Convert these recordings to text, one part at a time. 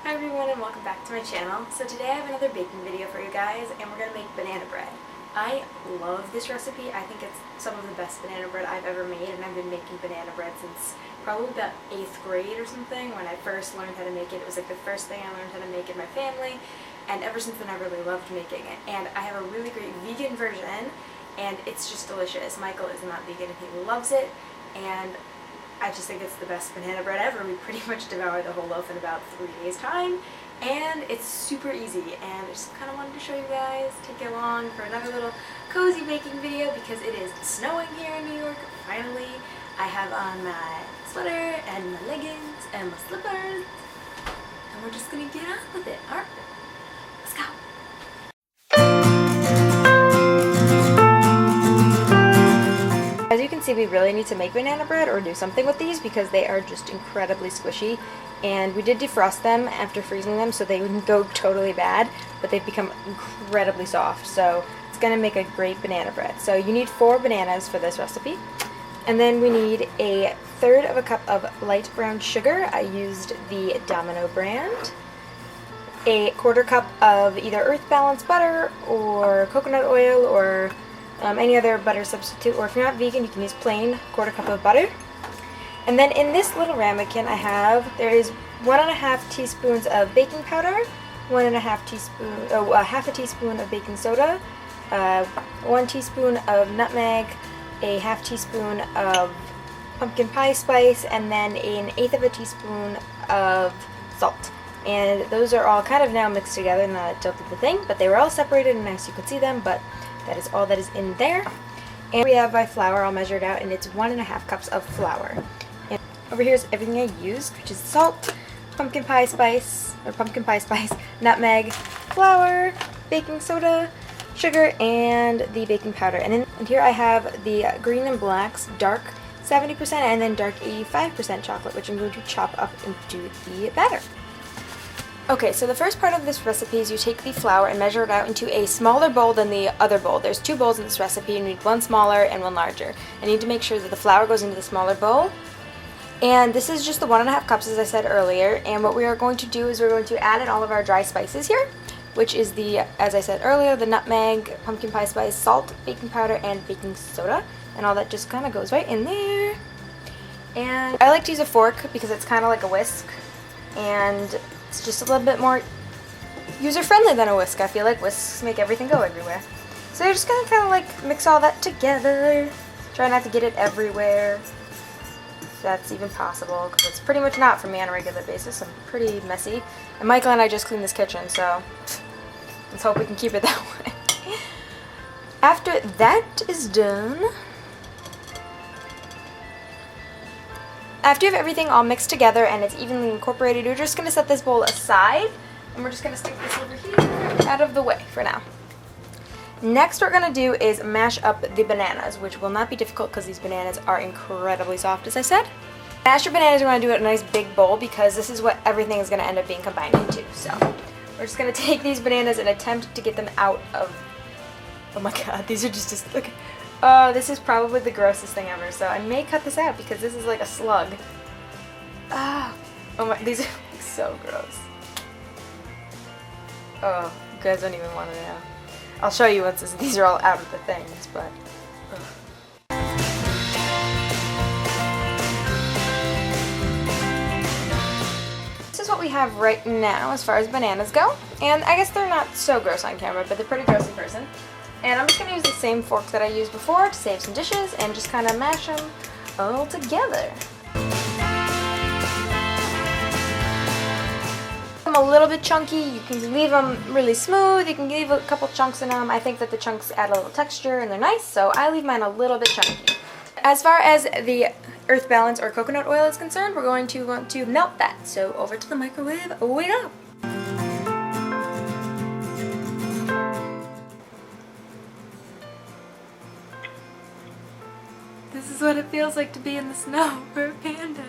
Hi everyone and welcome back to my channel. So today I have another baking video for you guys and we're going to make banana bread. I love this recipe. I think it's some of the best banana bread I've ever made, and I've been making banana bread since probably about 8th grade or something. When I first learned how to make it, it was like the first thing I learned how to make in my family, and ever since then I really loved making it. And I have a really great vegan version and it's just delicious. Michael is not vegan and he loves it, and I just think it's the best banana bread ever. We pretty much devoured the whole loaf in about 3 days time, and it's super easy, and I just kind of wanted to show you guys, take you along for another little cozy baking video because it is snowing here in New York. Finally, I have on my sweater and my leggings and my slippers, and we're just gonna get on with it. Alright, let's go. As you can see, we really need to make banana bread or do something with these because they are just incredibly squishy, and we did defrost them after freezing them so they wouldn't go totally bad, but they've become incredibly soft, so it's going to make a great banana bread. So you need 4 bananas for this recipe, and then we need a 1/3 of a cup of light brown sugar. I used the Domino brand. A 1/4 cup of either Earth Balance butter or coconut oil or any other butter substitute, or if you're not vegan, you can use plain 1/4 cup of butter. And then in this little ramekin there is 1½ teaspoons of baking powder, 1½ teaspoon of baking soda, 1 teaspoon of nutmeg, a 1/2 teaspoon of pumpkin pie spice, and then 1/8 teaspoon of salt. And those are all kind of now mixed together, and that tilted the thing, but they were all separated and nice, you could see them, but that is all that is in there. And we have my flour all measured out, and it's 1½ cups of flour. And over here is everything I used, which is salt, pumpkin pie spice, nutmeg, flour, baking soda, sugar, and the baking powder. And here I have the Green and Black's dark 70% and then dark 85% chocolate, which I'm going to chop up into the batter. Okay, so the first part of this recipe is you take the flour and measure it out into a smaller bowl than the other bowl. There's 2 bowls in this recipe, and you need 1 smaller and 1 larger. I need to make sure that the flour goes into the smaller bowl. And this is just the 1½ cups, as I said earlier. And what we are going to do is we're going to add in all of our dry spices here, which is the, as I said earlier, the nutmeg, pumpkin pie spice, salt, baking powder, and baking soda. And all that just kind of goes right in there. And I like to use a fork because it's kind of like a whisk, and it's just a little bit more user-friendly than a whisk. I feel like whisks make everything go everywhere. So you're just going to kind of like mix all that together. Try not to get it everywhere, if that's even possible, because it's pretty much not for me on a regular basis. I'm pretty messy. And Michael and I just cleaned this kitchen, so let's hope we can keep it that way. After that is done, after you have everything all mixed together and it's evenly incorporated, you're just going to set this bowl aside, and we're just going to stick this over here out of the way for now. Next, what we're going to do is mash up the bananas, which will not be difficult because these bananas are incredibly soft, as I said. Mash your bananas, you want to do it in a nice big bowl because this is what everything is going to end up being combined into. So we're just going to take these bananas and attempt to get them out of... Oh my god, these are just look. This is probably the grossest thing ever, so I may cut this out because this is like a slug. Oh my, these are so gross. Oh, you guys don't even want to know. I'll show you once these are all out of the things, but... This is what we have right now as far as bananas go, and I guess they're not so gross on camera, but they're pretty gross in person. And I'm just going to use the same fork that I used before to save some dishes and just kind of mash them all together. I'm a little bit chunky. You can leave them really smooth. You can leave a couple chunks in them. I think that the chunks add a little texture and they're nice, so I leave mine a little bit chunky. As far as the Earth Balance or coconut oil is concerned, we're going to want to melt that. So over to the microwave we go. This is what it feels like to be in the snow for a panda.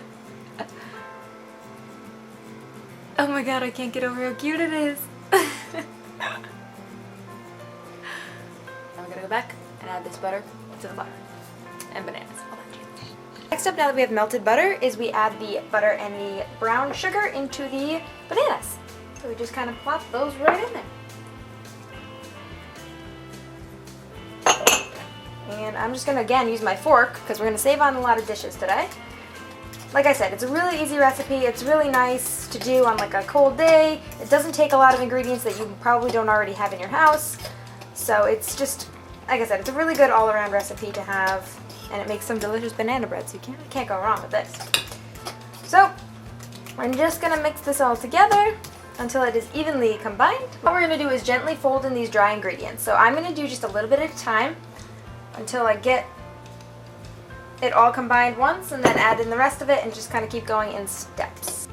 Oh my god, I can't get over how cute it is. Now we're gonna go back and add this butter to the flour and bananas. Next up, now that we have melted butter, is we add the butter and the brown sugar into the bananas. So we just kind of plop those right in there. And I'm just going to, again, use my fork because we're going to save on a lot of dishes today. Like I said, it's a really easy recipe. It's really nice to do on like a cold day. It doesn't take a lot of ingredients that you probably don't already have in your house. So it's just, like I said, it's a really good all-around recipe to have. And it makes some delicious banana bread, so you can't go wrong with this. So I'm just going to mix this all together until it is evenly combined. What we're going to do is gently fold in these dry ingredients. So I'm going to do just a little bit at a time until I get it all combined once, and then add in the rest of it and just kind of keep going in steps.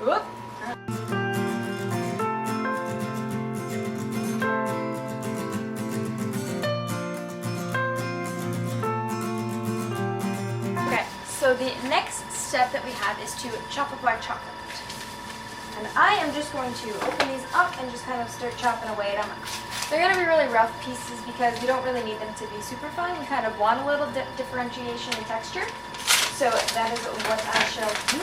Whoop. Okay, so the next step that we have is to chop up our chocolate. And I am just going to open these up and just kind of start chopping away at them. They're going to be really rough pieces because we don't really need them to be super fine. We kind of want a little differentiation in texture. So that is what I shall do.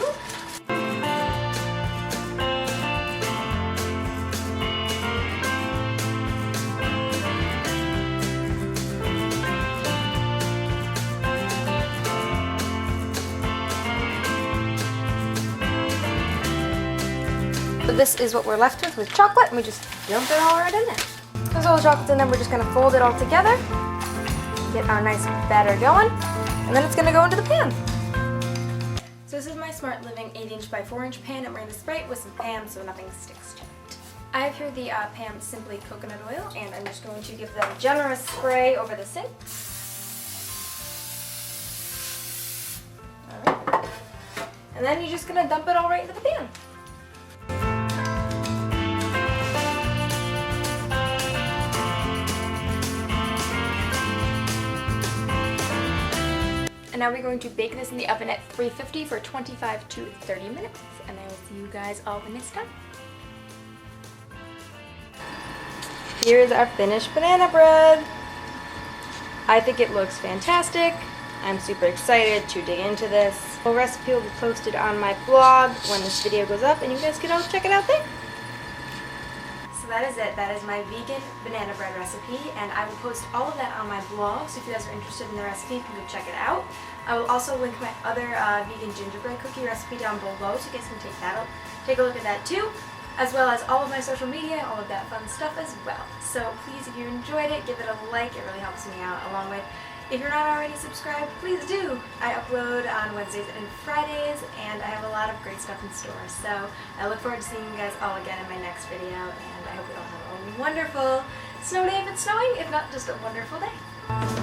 So this is what we're left with chocolate, and we just dump it all right in there. There's all the chocolates in there, we're just going to fold it all together, get our nice batter going, and then it's going to go into the pan. So this is my Smart Living 8" by 4" pan, and we're going to spray it with some Pam so nothing sticks to it. I have here the Pam Simply Coconut Oil, and I'm just going to give them a generous spray over the sink. Alright. And then you're just going to dump it all right into the pan. And now we're going to bake this in the oven at 350 for 25 to 30 minutes. And I will see you guys all when it's done. Here's our finished banana bread. I think it looks fantastic. I'm super excited to dig into this. The recipe will be posted on my blog when this video goes up, and you guys can all check it out there. So that is it. That is my vegan banana bread recipe, and I will post all of that on my blog, so if you guys are interested in the recipe, you can go check it out. I will also link my other vegan gingerbread cookie recipe down below, so you guys can take a look at that too, as well as all of my social media, all of that fun stuff as well. So please, if you enjoyed it, give it a like. It really helps me out, along with, if you're not already subscribed, please do. I upload on Wednesdays and Fridays, and I have a lot of great stuff in store. So I look forward to seeing you guys all again in my next video, and I hope you all have a wonderful snow day if it's snowing, if not, just a wonderful day.